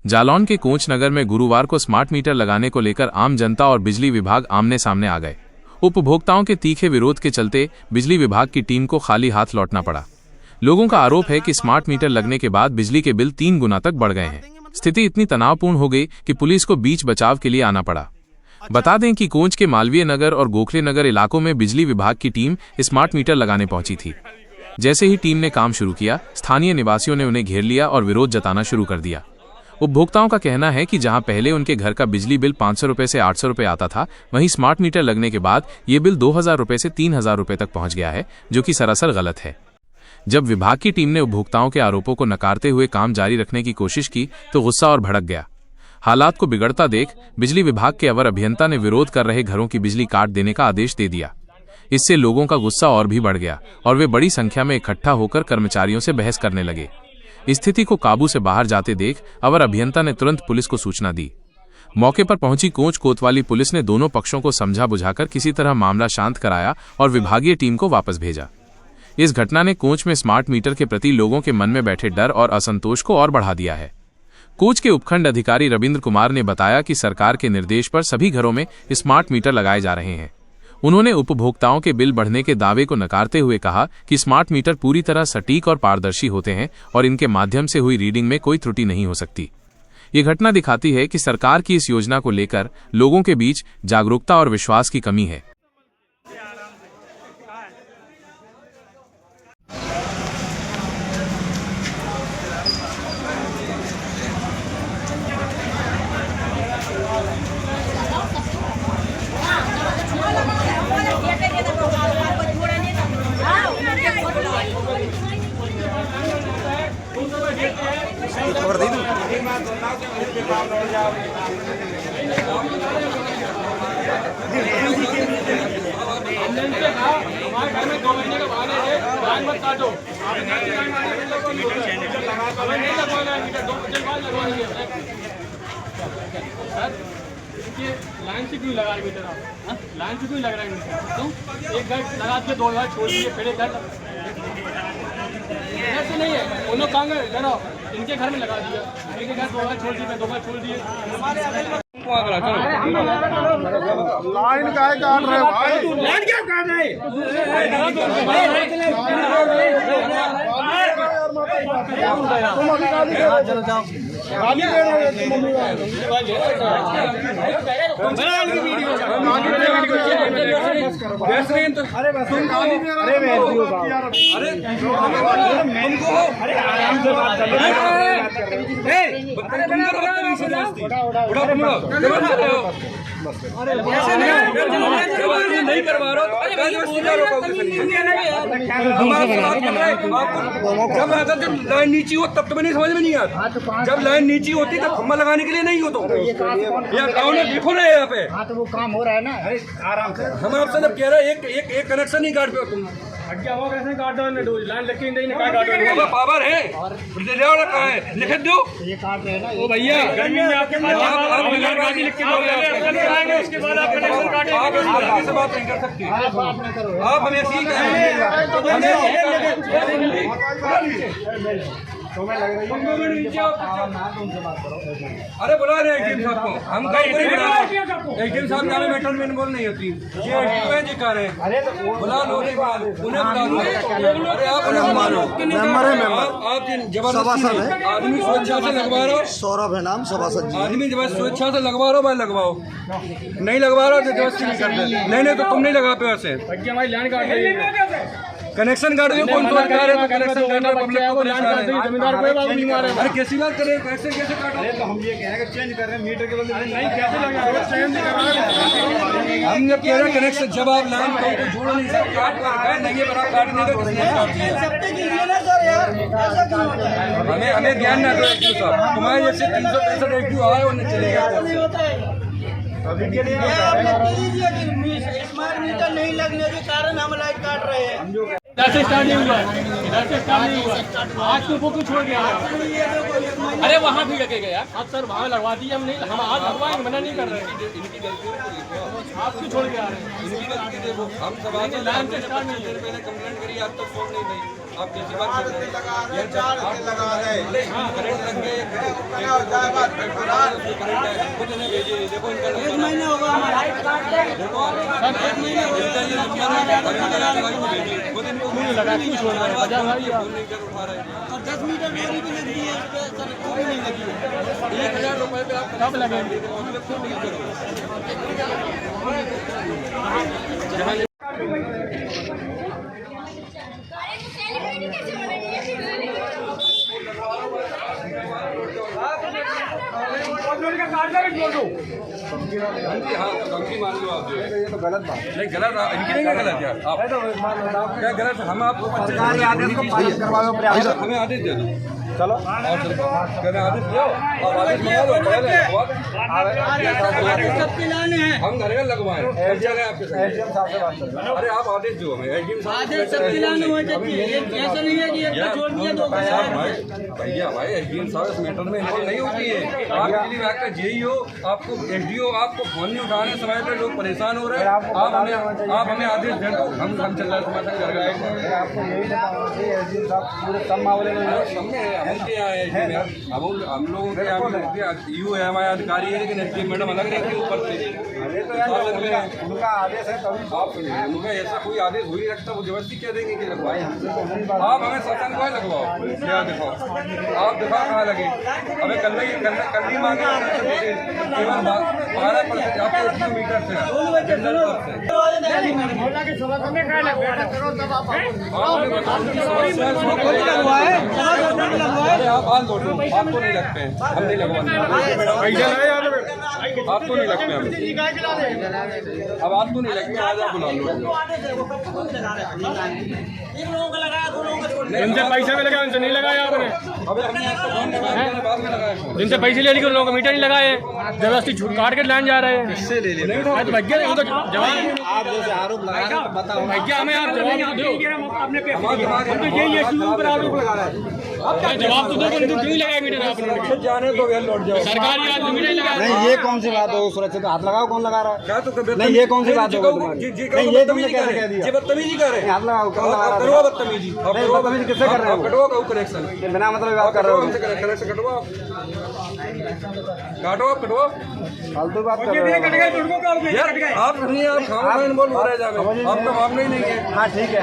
जालौन के कोंच नगर में गुरुवार को स्मार्ट मीटर लगाने को लेकर आम जनता और बिजली विभाग आमने सामने आ गए। उपभोक्ताओं के तीखे विरोध के चलते बिजली विभाग की टीम को खाली हाथ लौटना पड़ा। लोगों का आरोप है कि स्मार्ट मीटर लगने के बाद बिजली के बिल 3 गुना तक बढ़ गए हैं। स्थिति इतनी तनावपूर्ण हो गई कि पुलिस को बीच बचाव के लिए आना पड़ा। बता दें कि कोंच के मालवीय नगर और गोखले नगर इलाकों में बिजली विभाग की टीम स्मार्ट मीटर लगाने पहुंची थी। जैसे ही टीम ने काम शुरू किया, स्थानीय निवासियों ने उन्हें घेर लिया और विरोध जताना शुरू कर दिया। उपभोक्ताओं का कहना है कि जहां पहले उनके घर का बिजली बिल 500 रुपए से 800 रुपए आता था, वहीं स्मार्ट मीटर लगने के बाद ये बिल 2000 रुपए से 3000 रुपए तक पहुंच गया है, जो कि सरासर गलत है। जब विभाग की टीम ने उपभोक्ताओं के आरोपों को नकारते हुए काम जारी रखने की कोशिश की तो गुस्सा और भड़क गया। हालात को बिगड़ता देख बिजली विभाग के अवर अभियंता ने विरोध कर रहे घरों की बिजली काट देने का आदेश दे दिया। इससे लोगों का गुस्सा और भी बढ़ गया और वे बड़ी संख्या में इकट्ठा होकर कर्मचारियों से बहस करने लगे। स्थिति को काबू से बाहर जाते देख अवर अभियंता ने तुरंत पुलिस को सूचना दी। मौके पर पहुंची कोंच कोतवाली पुलिस ने दोनों पक्षों को समझा बुझाकर किसी तरह मामला शांत कराया और विभागीय टीम को वापस भेजा। इस घटना ने कोंच में स्मार्ट मीटर के प्रति लोगों के मन में बैठे डर और असंतोष को और बढ़ा दिया है। कोंच के उपखंड अधिकारी रविंद्र कुमार ने बताया कि सरकार के निर्देश पर सभी घरों में स्मार्ट मीटर लगाए जा रहे हैं। उन्होंने उपभोक्ताओं के बिल बढ़ने के दावे को नकारते हुए कहा कि स्मार्ट मीटर पूरी तरह सटीक और पारदर्शी होते हैं और इनके माध्यम से हुई रीडिंग में कोई त्रुटि नहीं हो सकती। ये घटना दिखाती है कि सरकार की इस योजना को लेकर लोगों के बीच जागरूकता और विश्वास की कमी है। खबर दे दूं? हमारे घर में 2 महीने का बहाने है, लाइन मत काटो। नहीं लगवाना है मीटर, 2 दिन बाद लगवाएंगे। सर, ये लाइन से क्यों लगा रहे मीटर आप? लाइन से क्यों लग रहा है मीटर? क्यों? एक घर लगा के 2 घर छोड़ दिए, फिर एक घर ऐसे नहीं है। उन लोग कहाँ गए? इनके घर में लगा दिया, इनके घर 2 घर छोड़ दिए, 2 घर छोड़ दिए। लाइन का काट रहे भाई, लाइन क्या काट रहे? गाली दे रहे हो मम्मी नहीं करवा रहा जब लाइन नीची हो तब तो मैंने समझ में नहीं आता। जब लाइन नीची होती तब खम्भा लगाने के लिए नहीं हो तो देखो ना यहाँ पे। हाँ तो वो काम हो रहा है ना, आराम से। हम आपसे जब कह रहे हैं एक कनेक्शन नहीं काट पे तुम कैसे काट दो लाइन लगी नहीं काट पावर है कहाँ है लिख दो ये काट रहे हैं ना। ओ भैया गर्मी में आपके उसके बाद आप कनेक्शन काटेंगे से बात नहीं कर सकते। आप नहीं करो, आप हमें सीख तुम्हें लग रही है उनसे बात करो। अरे बुला रहे हैं एडीएम साहब को, हम एडीएम साहब नाम मेटल में बोल नहीं होती, ये एडीएम जी कह रहे हैं। अरे तो बुला लो उन्हें बुला लो। अरे आप उन्हें मानो आप जबरदस्ती आदमी स्वेच्छा से लगवा रहे हो। सौरभ है नाम, सभासद जी। आदमी जब स्वेच्छा से लगवा रहे हो भाई लगवाओ, नहीं लगवा रहे हो तो जबरदस्ती नहीं करते। नहीं तो तुम नहीं लगा पे वैसे हमारी लाइन काट रही है। कनेक्शन काट दो। कौन सा कनेक्शन काट पब्लिक को जमींदार कोई बात नहीं मारे। अरे कैसी बात कर रहे हैं, कैसे कैसे काटो? तो हम ये कह रहे हैं कि चेंज कर रहे हैं मीटर के बदले। नहीं कैसे लगा चेंज कर हम जब कह रहे हैं कनेक्शन, जब आप लाइन को जोड़ नहीं सकते काट कर नहीं है पर आप काटने का किसने काट दिया? हमें ज्ञान ना दो एक्टिव साहब, तुम्हारे जैसे 365 एक्टिव आए उन्हें चलेगा। अभी के लिए स्मार्ट मीटर नहीं लगने के कारण हम लाइट काट रहे हैं। इधर से स्टार्ट नहीं हुआ, इधर से स्टार्ट नहीं हुआ। आज तो वो क्यों छोड़ गया? अरे वहाँ भी लगेगा यार। अब सर वहाँ लगवा दिए, हम नहीं, हम आज लगवाएंगे, मना नहीं कर रहे हैं। आप क्यों छोड़ गया? हम सब लाइन से स्टार्ट नहीं, पहले कंप्लेंट करी, आज तक फोन नहीं भाई। आप कैसी बात कर रहे हैं? ये करंट लग गए, करंट है, खुद ने भेजे, देखो इनका एक महीने होगा हमारा खुद इनको लगा कुछ होना है, फोन नहीं कर उठा रहे हैं। और 10 मीटर दूरी भी लगती है इस पे, सर वो भी नहीं लगी है। 1000 रुपए पे आप कब लगेंगे? हाँ धमकी मान लो आप, ये तो गलत बात नहीं, गलत इनकी नहीं गलत यार, आप क्या गलत? हम आपको सरकारी आदेश को पालन करवा दो, हमें आदेश दे दो, चलो और आदेश दो, और आदेश मंगा दो, सबके लाने हैं, हम घर घर लगवाएं, आपके एसडीएम साहब से बात करें। अरे आप आदेश दो हमें, एसडीएम साहब आदेश सबके लाने होने चाहिए। ऐसा नहीं है कि एक को छोड़ दिया दो भैया भाई एसडीएम साहब इस मैटर में इन्वॉल्व नहीं होती है। आप बिजली विभाग का जेई हो, आपको एसडीओ आपको फोन नहीं उठाने समय पे लोग परेशान हो रहे हैं, आप हमें आदेश दे दो, हम चल रहे हैं समाधान कर रहे हैं। आपको यही एसडीएम साहब पूरे कम मामले में हम क्या है, हम लोगों के यू है हमारे अधिकारी है, लेकिन एसडीएम मैडम अलग रहती है ऊपर से, उनका आदेश है तभी आप उनका ऐसा कोई आदेश हो ही रखता, वो जबरदस्ती क्या देंगे कि लगवाए? आप हमें सत्संग को लगवाओ, क्या दिखाओ, आप दिखाओ कहाँ लगे, हमें कल ही मांगे 12% आपके 1 किलोमीटर से जनरल अरे आप हाथ दो, आपको नहीं लगते हैं, हम नहीं लगवाते, आपको नहीं लगते हमें, अब आपको नहीं लगते, आज आप बुला लो। इनसे पैसे में लगाया, इनसे नहीं लगाया आपने, अबे हमने आपको फोन लगाया, बाद में लगाया, जिनसे पैसे ले लिए उन लोगों को मीटर नहीं लगाए, जबरदस्ती छूट काट के लाइन जा रहे हैं। किससे ले लिए? तो भैया वो तो जवाब आप जैसे आरोप लगा रहे हैं तो बताओ भैया हमें आप जवाब दो, यही इशू पर आरोप लगा रहा है, जवाब तो दो, क्यों नहीं लगाए मीटर आपने? जाने तो लौट जाओ, सरकारी आदमी मीटर लगा नहीं, ये कौन सी बात हो? सुरक्षित हाथ लगाओ, कौन लगा रहा है? क्या तो नहीं, ये कौन सी बात हो? नहीं, ये तुमने कैसे कह दिया? ये बदतमीजी कर रहे हैं, हाथ लगाओ, कौन लगा रहा करो है? बदतमीजी, नहीं, बदतमीजी किससे कर रहे हो? कटवा करो कनेक्शन, बिना मतलब बात कर रहे हो, कनेक्शन कटवा, काटो आप कटवा, फालतू बात कर रहे हो। यार आप नहीं, आप खाना इन्वॉल्व हो रहे जावे, आपका मामला ही नहीं है। हाँ ठीक है,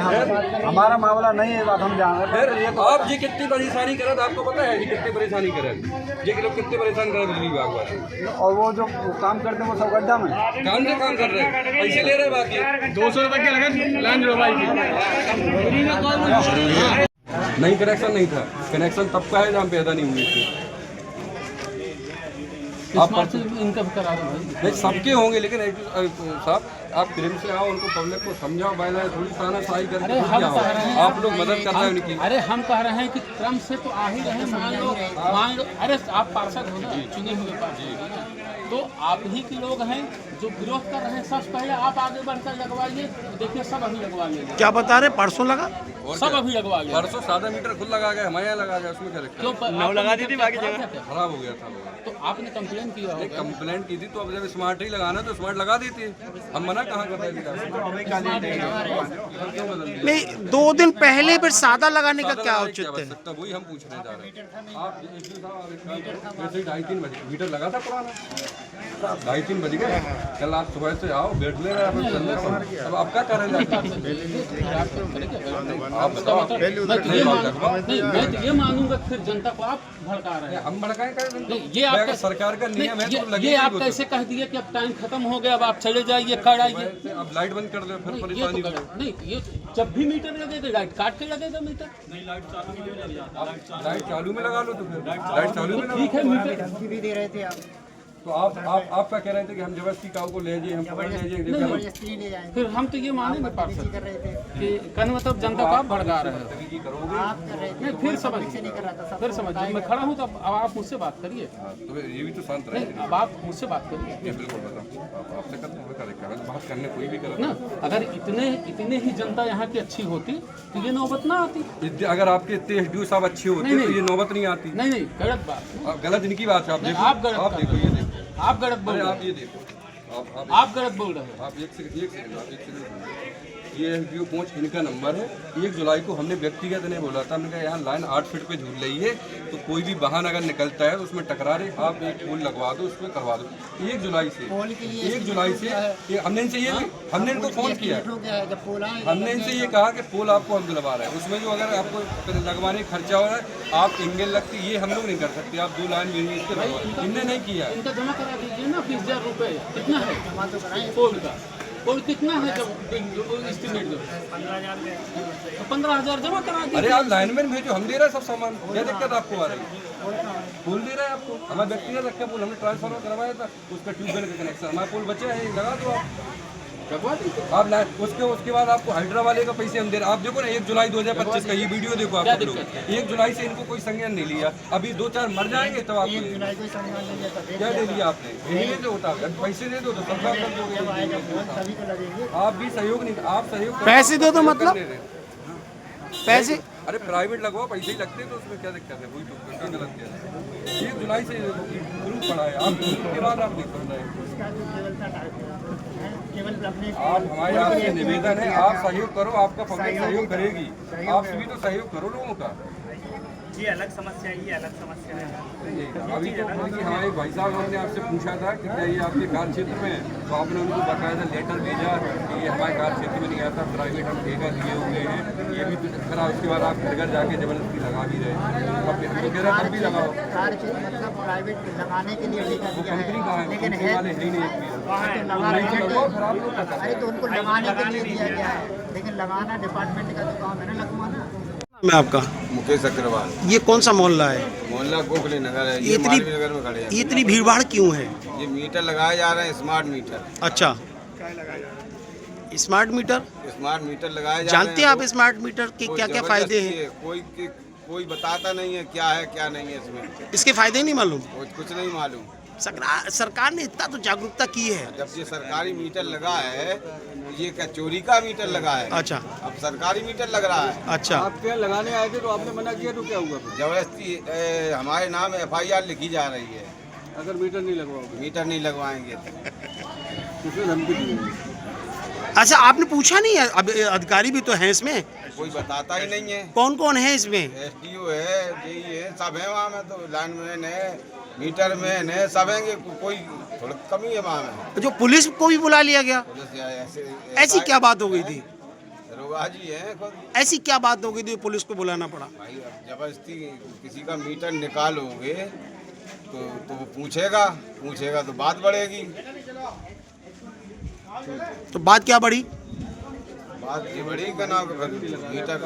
हमारा मामला नहीं है, बात हम जान रहे फिर हैं। आप जी कितनी परेशानी करे, आपको पता है जी कितनी परेशानी करे, ये लोग कितने परेशान करे बिजली विभाग वाले, और वो जो काम करते हैं वो सब गड्ढा में काम से काम कर रहे हैं, पैसे ले रहे हैं बाकी 200 रुपए के लगे लाइन जुड़वाई थी। नहीं कनेक्शन नहीं था, कनेक्शन तब का है जहाँ पैदा नहीं हुई थी। आप इनका करा दो भाई, नहीं सबके होंगे, लेकिन साहब आप प्रेम से आओ, उनको पब्लिक को समझाओ, महिलाएं थोड़ी तानाशाही करके अरे हम कह रहे हैं, आप लोग मदद कर रहे हैं उनकी। अरे हम कह रहे हैं कि क्रम से तो आ ही रहे, मान लो अरे आप पार्षद हो ना, चुने हुए पार्षद, तो आप ही के लोग हैं जो विरोध कर रहे हैं। सबसे पहले आप आगे बढ़कर लगवाइए, देखिए सब अभी लगवा लेंगे। क्या बता रहे? परसों लगा, सब अभी लगवा लेंगे। परसों सादा मीटर खुद लगा गया, हमारे यहाँ लगा गया, उसमें क्या रखा? क्यों नौ लगा दी थी, बाकी जगह खराब हो गया था। तो आपने कंप्लेन किया होगा। कंप्लेंट की थी, तो अब जब स्मार्ट ही लगाना तो स्मार्ट लगा देती है, हम मना कहाँ कर रहे हैं? नहीं 2 दिन पहले फिर सादा लगाने का क्या औचित्य है? आवश्यकता वही हम पूछने जा रहे हैं। आप जैसे 2:30 बजे मीटर लगा था पुराना, 2:30 बज गए, कल आप सुबह से आओ, बैठ ले रहे हैं, अब आप क्या करेंगे? आप बताओ, मैं तो ये मानूंगा फिर जनता को आप भड़का रहे हैं। हम भड़काएं कर ये आपका सरकार का नियम है, तो ये आप कैसे कह दिए कि अब टाइम खत्म हो गया, अब आप चले जाइए, कर आइए। अब लाइट बंद कर दो, फिर ये परेशानी तो नहीं, ये जब भी मीटर लगेगा लाइट काट के लगेगा मीटर। लाइट चालू में लगा लो, तो फिर लाइट चालू में ठीक है मीटर भी दे रहे थे आप, तो आप क्या कह रहे थे कि हम जबरदस्ती काऊ को ले जाइए, हम पकड़ ले जाइए? जबरदस्ती ले जाएंगे फिर हम तो ये मानेंगे पार्षद कर रहे थे, कि कहने मतलब जनता को आप भड़का रहे हो। आप कर रहे थे, नहीं फिर समझिए, नहीं कर रहा था सब। फिर समझिए, मैं खड़ा हूँ तो अब आप मुझसे बात करिए। तो ये भी तो शांत रहे। नहीं अब आप मुझसे बात करिए बिल्कुल बताओ, आपसे करते हैं, करेक्ट बात करने कोई भी करे ना। अगर इतने ही जनता यहाँ की अच्छी होती तो ये नौबत ना आती। अगर आपके इतने एसडीओ साहब अच्छे होते तो ये नौबत नहीं आती। नहीं गलत बात, गलत इनकी बात है। आप देखो, आप गलत आप देखो, ये देखो, आप गलत बोल रहे आप हैं, ये देखो, आप गलत बोल रहे हैं। आप एक सेकंड, ये एसडीओ पहुंच इनका नंबर है। 1 जुलाई को हमने व्यक्तिगत ने बोला था, हमने कहा यहाँ लाइन 8 फीट पे झूल रही है, तो कोई भी वाहन अगर निकलता है तो उसमें टकरा रहे, आप एक पोल लगवा दो, उसमें करवा दो। 1 जुलाई से हमने इनको फोन किया, हमने इनसे ये कहा कि पोल आपको हम दिलवा रहे हैं, उसमें जो अगर आपको लगवाने का खर्चा हो रहा है, आप इंगल लगती, ये हम लोग नहीं कर सकते, आप 2 लाइन भी इसके लगवा, इनने नहीं किया। इनका जमा करा दीजिए ना 20,000 रुपये, कितना है जमा तो कराएं पोल का, पोल कितना है जब एस्टिमेट दो 15,000 जमा करा दीजिए। अरे आप लाइनमैन भेजो, हम दे रहे हैं सब सामान, क्या दिक्कत आपको आ रही है? पोल दे रहे हैं आपको, हमारा व्यक्तिगत रखा पोल, हमने ट्रांसफार्मर करवाया था, उसका ट्यूबवेल का कनेक्शन, हमारा पोल बचा है, लगा दो आप लाइन। उसके बाद आपको हाइड्रा वाले का पैसे हम दे रहे हैं। आप देखो ना 1 जुलाई 2025 का ये वीडियो देखो आप लोग, 1 जुलाई से इनको कोई संज्ञान नहीं लिया, अभी 2-4 मर जाएंगे तब आप क्या ले लिया आपने? यही नहीं होता, पैसे दे दो तो सरकार कर दोगे, आप भी सहयोग नहीं, आप सहयोग पैसे दो तो मतलब पैसे, अरे प्राइवेट लगवाओ, पैसे ही लगते हैं तो उसमें क्या दिक्कत है? वही तो क्या गलत है? 1 जुलाई से ग्रुप पड़ा है, आप के बाद आप नहीं करना है। आप हमारे आपसे निवेदन है, आप सहयोग करो, आपका पब्लिक सहयोग करेगी, आप भी तो सहयोग करो लोगों का। ये अलग समस्या है, ये अलग समस्या है। अभी तो हमारे भाई साहब हमने आपसे पूछा था कि क्या ये आपके कार्य क्षेत्र में है, तो आपने उनको बकायदा लेटर भेजा कि ये हमारे कार्य क्षेत्र में नहीं आता, प्राइवेट हम ठेका लिए हुए हैं, ये भी तो करा। उसके बाद आप घर घर जाके जबरदस्ती लगा भी रहे, कह रहा तब भी लगाओ। मतलब प्राइवेट लगाने के लिए ठेका दिया कंपनी कहाँ है? लेकिन कंपनी वाले है ही नहीं, अरे तो उनको लगाने के लिए दिया गया है, लेकिन लगाना डिपार्टमेंट का तो काम है ना, लगवाना। मैं आपका मुकेश अग्रवाल, ये कौन सा मोहल्ला है? मोहल्ला गोखले नगर है, ये इतनी- मालवीय नगर में खड़े हैं। ये इतनी भीड़भाड़ क्यों है? ये मीटर लगाए जा रहे हैं, स्मार्ट मीटर। अच्छा, स्मार्ट मीटर स्मार्ट मीटर लगाए जा जानते रहे हैं आप स्मार्ट मीटर के कोई क्या क्या फायदे जबरदस्ती हैं? है, कोई बताता नहीं है क्या है क्या नहीं है इसमें, इसके फायदे नहीं मालूम? कुछ नहीं मालूम। सरकार ने इतना तो जागरूकता की है। जब ये सरकारी मीटर लगा है, ये क्या चोरी का मीटर लगा है? अच्छा अब सरकारी मीटर लग रहा है। अच्छा, आप क्या लगाने आए थे तो आपने मना किया तो क्या हुआ? जबरदस्ती हमारे नाम FIR लिखी जा रही है, अगर मीटर नहीं लगवाओगे, मीटर नहीं लगवाएंगे किसने धमकी दी? अच्छा आपने पूछा नहीं है? अब अधिकारी भी तो हैं इसमें, कोई बताता ही नहीं है। कौन कौन है इसमें? SDO है, DE है, सब है वहाँ में, तो लाइनमैन है, मीटर मैन है, सब हैं, कोई थोड़ा कमी है वहाँ में। जो पुलिस को भी बुला लिया गया, पुलिस ऐसी क्या बात हो गई थी? दरोगा जी है खुद। ऐसी क्या बात हो गई थी पुलिस को बुलाना पड़ा? भाई अब जबरदस्ती किसी का मीटर निकालोगे तो वो पूछेगा तो बात बढ़ेगी। तो बात क्या बढ़ी? बात ये बढ़ी का ना, मीटर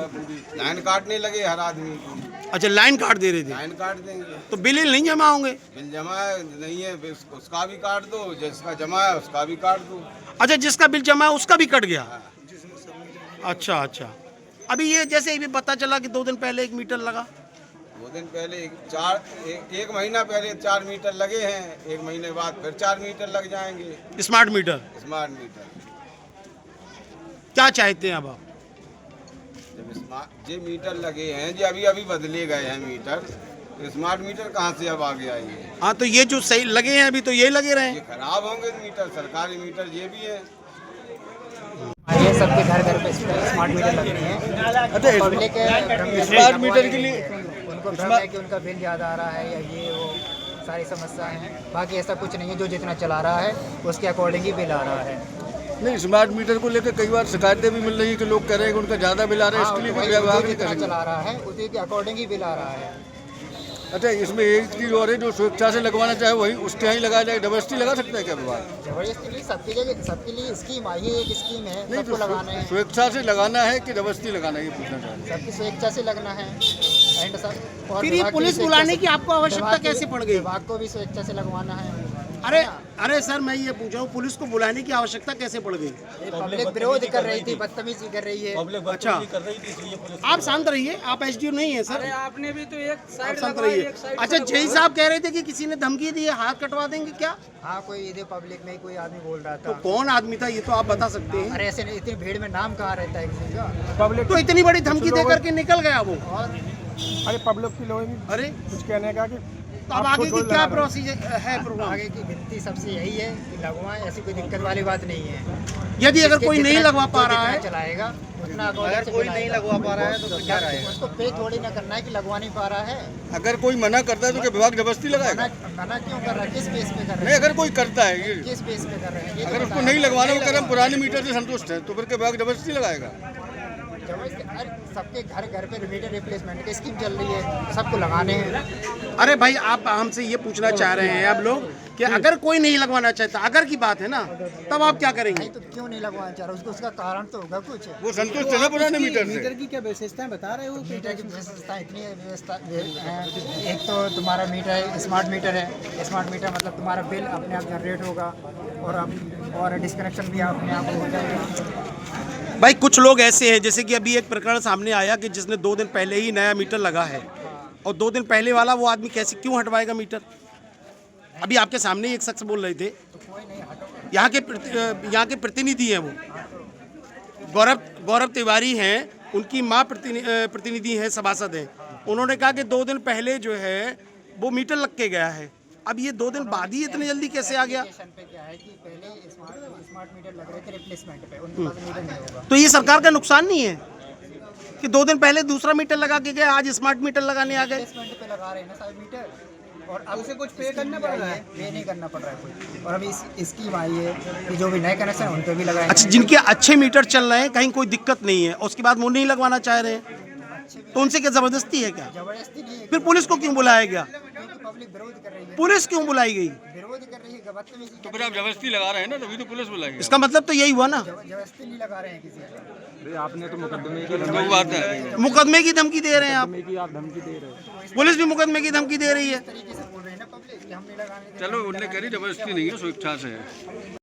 लाइन काटने लगे हर आदमी की। अच्छा, लाइन काट दे रहे थे, लाइन काट देंगे तो बिल नहीं जमा होंगे? बिल जमा नहीं है, उसका भी काट दो, जिसका जमा है उसका भी काट दो। अच्छा, जिसका बिल जमा है उसका भी कट गया? अच्छा अच्छा, अभी ये जैसे भी पता चला कि 2 दिन पहले 1 मीटर लगा, 2 दिन पहले एक महीना पहले 4 मीटर लगे हैं, 1 महीने बाद फिर 4 मीटर लग जाएंगे स्मार्ट मीटर। Smart meter. क्या चाहते हैं अब आप? जब स्मार्ट ये मीटर लगे हैं, जो अभी बदले गए हैं मीटर, तो स्मार्ट मीटर कहाँ से अब आगे आएंगे? हाँ, तो ये जो सही लगे हैं अभी तो ये लगे रहे ये हैं। खराब होंगे मीटर, सरकारी मीटर ये भी है। ये सबके घर घर पे स्मार्ट मीटर लग रहे हैं। पब्लिक स्मार्ट मीटर के लिए उनको भ्रम है कि उनका बिल ज़्यादा आ रहा है या ये वो सारी समस्याएं हैं। बाकी ऐसा कुछ नहीं है, जो जितना चला रहा है उसके अकॉर्डिंग ही बिल आ रहा है। नहीं, स्मार्ट मीटर को लेकर कई बार शिकायतें भी मिल रही है कि लोग कह रहे हैं कि उनका ज़्यादा बिल आ रहा है, इसके लिए भी व्यवहार नहीं जितना करेंगे। चला रहा है उसी के अकॉर्डिंग ही बिल आ रहा है। अच्छा, इसमें एक चीज़ और है, जो स्वेच्छा से लगवाना चाहे वही उसके यहाँ ही लगाया जाए, जबरदस्ती लगा सकता है क्या विभाग? जबरदस्ती नहीं, सबके लिए स्कीम आई है, एक स्कीम है, नहीं, सबको तो लगाना है। स्वेच्छा से लगाना है कि जबरदस्ती लगाना है, ये पूछना चाह रहे हैं। सबकी स्वेच्छा से लगना है। एंड सब और फिर ये विभाग की पुलिस स्वेच्छा बुलाने से- की आपको आवश्यकता विभाग की- कैसे पड़ गई? विभाग को भी स्वेच्छा से लगवाना है। अरे सर, मैं ये पूछ रहा हूँ, पुलिस को बुलाने की आवश्यकता कैसे पड़ गई? पब्लिक विरोध कर रही थी, बदतमीजी कर रही है। अच्छा, आप शांत रहिए, आप SDO नहीं है सर, आपने भी तो एक आप साइड शांत रहिए। अच्छा, जय साहब कह रहे थे कि किसी ने धमकी दी है, हाथ कटवा देंगे क्या? हाँ, कोई इधर पब्लिक में कोई आदमी बोल रहा तो था। कौन आदमी था ये तो आप बता सकते हैं। अरे ऐसे नहीं, इतनी भीड़ में नाम कहाँ रहता है किसी का? तो इतनी बड़ी धमकी दे करके निकल गया वो। और अरे पब्लिक के लोग अरे कुछ कहने का कि तो अब आगे की क्या प्रोसीजर है प्रोग्राम? आगे की विनती सबसे यही है कि लगवाएं, ऐसी कोई दिक्कत वाली बात नहीं है। यदि अगर कोई नहीं लगवा पा रहा है, चलाएगा उतना अगर कोई नहीं लगवा पा रहा है तो क्या रहेगा? उसको पे थोड़ी ना करना है कि लगवा नहीं पा रहा है। अगर कोई मना करता है तो क्या विभाग जबरदस्ती लगाएगा? मना क्यों कर रहा है? किस बेस पे कर रहे नहीं, हैं? अगर कोई करता है ये, किस बेस पे कर रहे हैं? ये अगर तो उसको बताएं। नहीं लगवाना, वो कह रहे हम पुराने मीटर से संतुष्ट है, तो फिर क्या विभाग जबरदस्ती लगाएगा? सबके घर घर पे मीटर रिप्लेसमेंट की स्कीम चल रही है, सबको लगाने हैं। अरे भाई आप हमसे ये पूछना चाह रहे हैं अब लोग कि अगर कोई नहीं लगवाना चाहता, अगर की बात है ना, तब आप क्या करेंगे? नहीं तो क्यों नहीं लगवाना चाह रहा? उसका कारण तो होगा कुछ। वो संतुष्ट है ना पुराने मीटर से। मीटर की क्या विशेषताएं बता रहे हो? मीटर की विशेषता इतनी व्यवस्था है, एक तो तुम्हारा मीटर स्मार्ट मीटर है। स्मार्ट मीटर मतलब तुम्हारा बिल अपने आप जनरेट होगा और डिस्कनेक्शन भी अपने आप हो जाएगा। भाई कुछ लोग ऐसे हैं, जैसे कि अभी एक प्रकरण सामने आया कि जिसने 2 दिन पहले ही नया मीटर लगा है, और 2 दिन पहले वाला वो आदमी कैसे क्यों हटवाएगा मीटर? अभी आपके सामने ही एक शख्स बोल रहे थे, यहाँ के प्रतिनिधि हैं, वो गौरव तिवारी हैं, उनकी माँ प्रतिनिधि हैं, सभासद हैं। उन्होंने कहा कि 2 दिन पहले जो है वो मीटर लग के गया है। अब ये 2 दिन बाद ही इतनी जल्दी कैसे आ गया? पे क्या है कि पहले स्मार्ट मीटर लग रहे थे रिप्लेसमेंट पे, उनके पास मीटर नहीं होगा। तो ये सरकार का नुकसान नहीं है कि 2 दिन पहले दूसरा मीटर लगा के गए, आज स्मार्ट मीटर लगाने आ गए? रिप्लेसमेंट पे लगा रहे हैं ना सारे मीटर, और अब उसे कुछ पे करना पड़ रहा है। पे नहीं करना पड़ रहा है कोई। और अभी स्कीम आई है कि जो भी नए कनेक्शन है उन पे भी लगाएंगे। अच्छा, जिनके अच्छे मीटर चल रहे हैं, कहीं कोई दिक्कत नहीं है, और उसके बाद वो नहीं लगवाना चाह रहे हैं, तो उनसे क्या जबरदस्ती है क्या? जबरदस्ती नहीं है, फिर पुलिस को क्यों बुलाया गया? क्योंकि पब्लिक विरोध कर रही है। पुलिस क्यों बुलाई गई? विरोध कर रही है, बदतमीजी तो फिर आप जबरदस्ती लगा रहे हैं ना, तभी तो पुलिस बुलाएंगे। इसका मतलब तो यही हुआ ना, जबरदस्ती नहीं लगा रहे हैं किसी को। वो बात है। मुकदमे की धमकी दे रहे हैं आप। पुलिस भी मुकदमे की धमकी दे रही है। तरीके से बोल रहे हैं ना पब्लिक कि हम नहीं लगाने देंगे। चलो उनने कह रही जबरदस्ती नहीं है, स्वेच्छा से है।